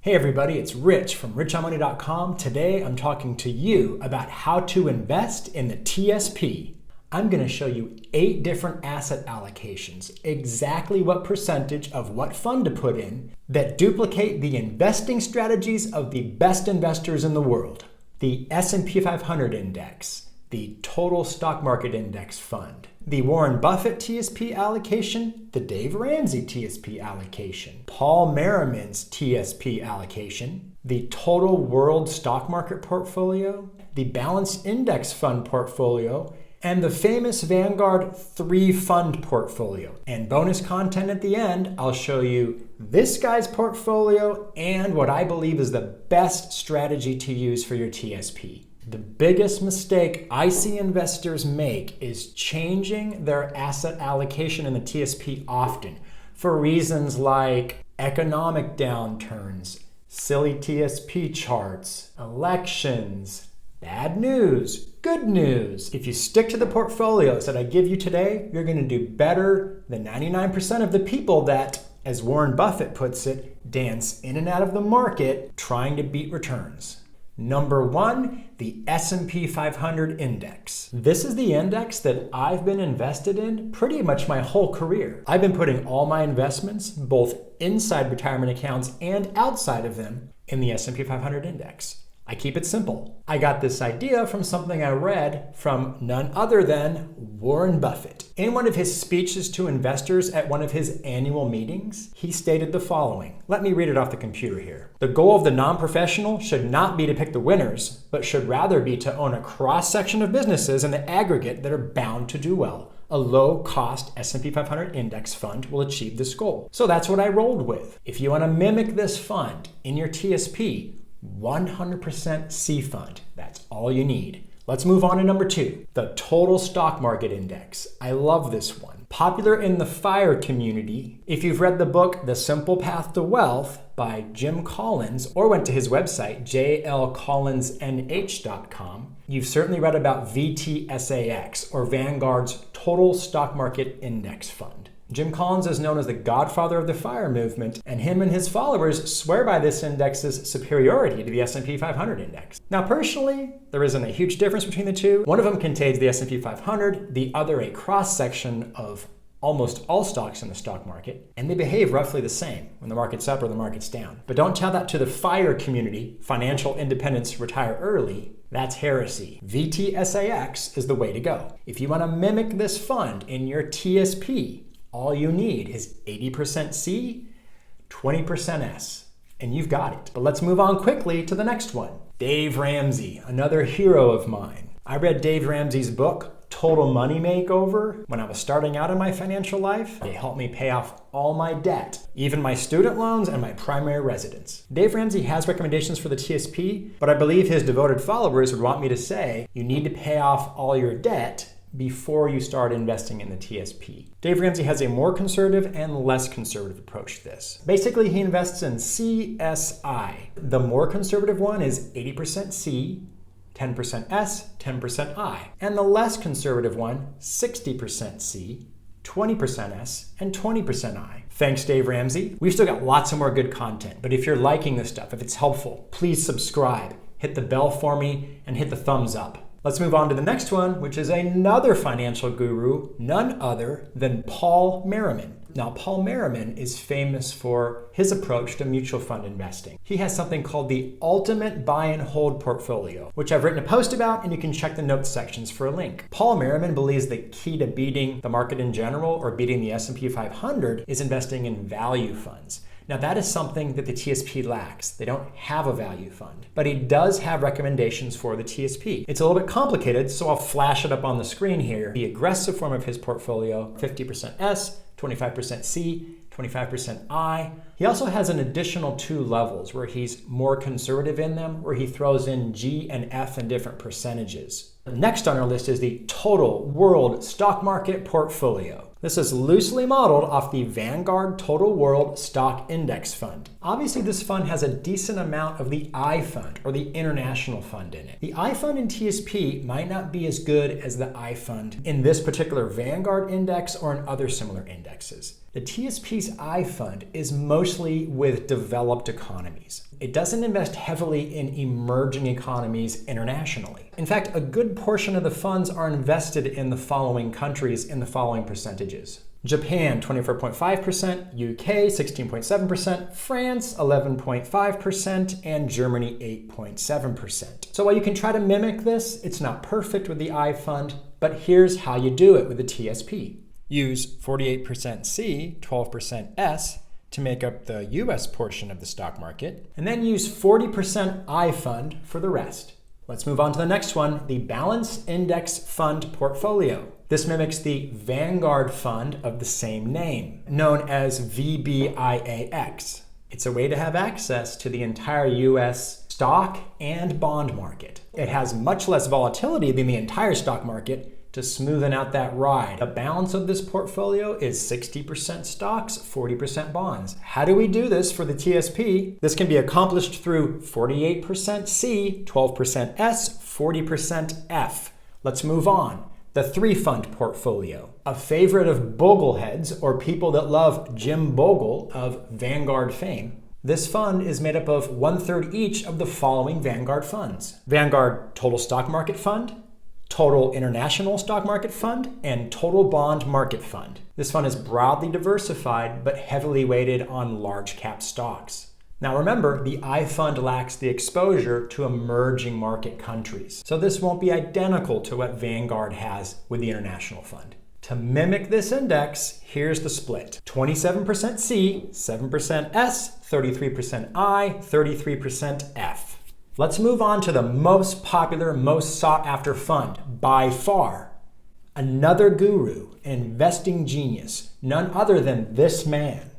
Hey everybody, it's Rich from richonmoney.com. Today I'm talking to you about how to invest in the TSP. I'm going to show you 8 different asset allocations, exactly what percentage of what fund to put in, that duplicate the investing strategies of the best investors in the world. The S&P 500 index, the total stock market index fund, the Warren Buffett TSP allocation, the Dave Ramsey TSP allocation, Paul Merriman's TSP allocation, the total world stock market portfolio, the balanced index fund portfolio, and the famous Vanguard 3 fund portfolio. And bonus content at the end, I'll show you this guy's portfolio and what I believe is the best strategy to use for your TSP. The biggest mistake I see investors make is changing their asset allocation in the TSP often for reasons like economic downturns, silly TSP charts, elections, bad news, good news. If you stick to the portfolios that I give you today, you're going to do better than 99% of the people that, as Warren Buffett puts it, dance in and out of the market trying to beat returns. Number 1, the S&P 500 index. This is the index that I've been invested in pretty much my whole career. I've been putting all my investments, both inside retirement accounts and outside of them, in the S&P 500 index. I keep it simple. I got this idea from something I read from none other than Warren Buffett. In one of his speeches to investors at one of his annual meetings, he stated the following. Let me read it off the computer here. The goal of the non-professional should not be to pick the winners, but should rather be to own a cross-section of businesses in the aggregate that are bound to do well. A low-cost S&P 500 index fund will achieve this goal. So that's what I rolled with. If you want to mimic this fund in your TSP, 100% C fund. That's all you need. Let's move on to number 2, the total stock market index. I love this one. Popular in the FIRE community. If you've read the book The Simple Path to Wealth by Jim Collins or went to his website jlcollinsnh.com, you've certainly read about VTSAX or Vanguard's total stock market index fund. Jim Collins is known as the godfather of the FIRE movement, and him and his followers swear by this index's superiority to the S&P 500 index. Now, personally, there isn't a huge difference between the two. One of them contains the S&P 500, the other a cross-section of almost all stocks in the stock market, and they behave roughly the same when the market's up or the market's down. But don't tell that to the FIRE community, financial independence, retire early. That's heresy. VTSAX is the way to go. If you want to mimic this fund in your TSP, all you need is 80% C, 20% S, and you've got it. But let's move on quickly to the next one. Dave Ramsey, another hero of mine. I read Dave Ramsey's book, Total Money Makeover, when I was starting out in my financial life. It helped me pay off all my debt, even my student loans and my primary residence. Dave Ramsey has recommendations for the TSP, but I believe his devoted followers would want me to say, you need to pay off all your debt before you start investing in the TSP. Dave Ramsey has a more conservative and less conservative approach to this. Basically, he invests in CSI. The more conservative one is 80% C, 10% S, 10% I. And the less conservative one, 60% C, 20% S, and 20% I. Thanks, Dave Ramsey. We've still got lots of more good content, but if you're liking this stuff, if it's helpful, please subscribe, hit the bell for me, and hit the thumbs up. Let's move on to the next one, which is another financial guru, none other than Paul Merriman. Now, Paul Merriman is famous for his approach to mutual fund investing. He has something called the Ultimate Buy and Hold Portfolio, which I've written a post about, and you can check the notes sections for a link. Paul Merriman believes the key to beating the market in general or beating the S&P 500 is investing in value funds. Now, that is something that the TSP lacks. They don't have a value fund, but he does have recommendations for the TSP. It's a little bit complicated, so I'll flash it up on the screen here. The aggressive form of his portfolio, 50% S, 25% C, 25% I. He also has an additional 2 levels where he's more conservative in them, where he throws in G and F in different percentages. Next on our list is the total world stock market portfolio. This is loosely modeled off the Vanguard Total World Stock Index Fund. Obviously, this fund has a decent amount of the I Fund, or the international fund, in it. The I Fund in TSP might not be as good as the I Fund in this particular Vanguard index or in other similar indexes. The TSP's I Fund is mostly with developed economies. It doesn't invest heavily in emerging economies internationally. In fact, a good portion of the funds are invested in the following countries in the following percentages. Japan, 24.5%, UK, 16.7%, France, 11.5%, and Germany, 8.7%. So while you can try to mimic this, it's not perfect with the I Fund, but here's how you do it with the TSP. Use 48% C, 12% S to make up the US portion of the stock market, and then use 40% I Fund for the rest. Let's move on to the next one, the Balanced Index Fund Portfolio. This mimics the Vanguard Fund of the same name, known as VBIAX. It's a way to have access to the entire US stock and bond market. It has much less volatility than the entire stock market to smoothen out that ride. The balance of this portfolio is 60% stocks, 40% bonds. How do we do this for the TSP? This can be accomplished through 48% C, 12% S, 40% F. Let's move on. The 3-fund portfolio. A favorite of Bogleheads, or people that love Jim Bogle of Vanguard fame. This fund is made up of 1/3 each of the following Vanguard funds. Vanguard Total Stock Market Fund, Total International Stock Market Fund, and Total Bond Market Fund. This fund is broadly diversified but heavily weighted on large cap stocks. Now remember, the I Fund lacks the exposure to emerging market countries, so this won't be identical to what Vanguard has with the International Fund. To mimic this index, here's the split. 27% C, 7% S, 33% I, 33% F. Let's move on to the most popular, most sought after fund by far. Another guru, an investing genius, none other than this man.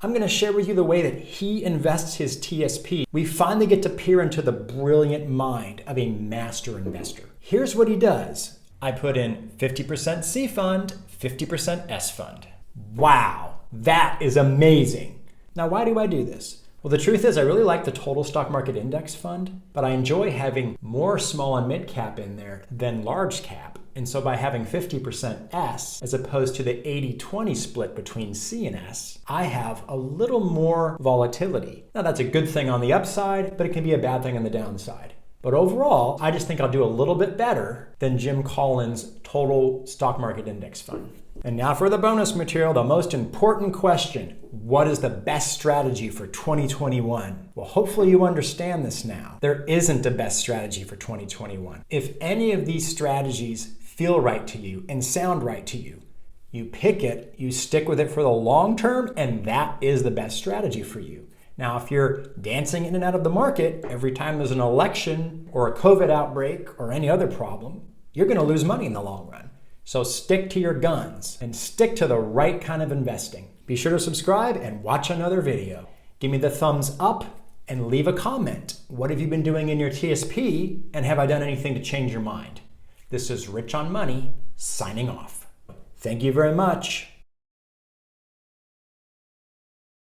I'm going to share with you the way that he invests his TSP. We finally get to peer into the brilliant mind of a master investor. Here's what he does. I put in 50% C fund, 50% S fund. Wow, that is amazing. Now, why do I do this? Well, the truth is I really like the Total Stock Market Index Fund, but I enjoy having more small and mid cap in there than large cap. And so by having 50% S as opposed to the 80-20 split between C and S, I have a little more volatility. Now that's a good thing on the upside, but it can be a bad thing on the downside. But overall, I just think I'll do a little bit better than Jim Collins' Total Stock Market Index Fund. And now for the bonus material, the most important question. What is the best strategy for 2021? Well, hopefully you understand this now. There isn't a best strategy for 2021. If any of these strategies feel right to you and sound right to you, you pick it, you stick with it for the long term, and that is the best strategy for you. Now, if you're dancing in and out of the market every time there's an election or a COVID outbreak or any other problem, you're going to lose money in the long run. So stick to your guns and stick to the right kind of investing. Be sure to subscribe and watch another video. Give me the thumbs up and leave a comment. What have you been doing in your TSP, and have I done anything to change your mind? This is Rich on Money, signing off. Thank you very much.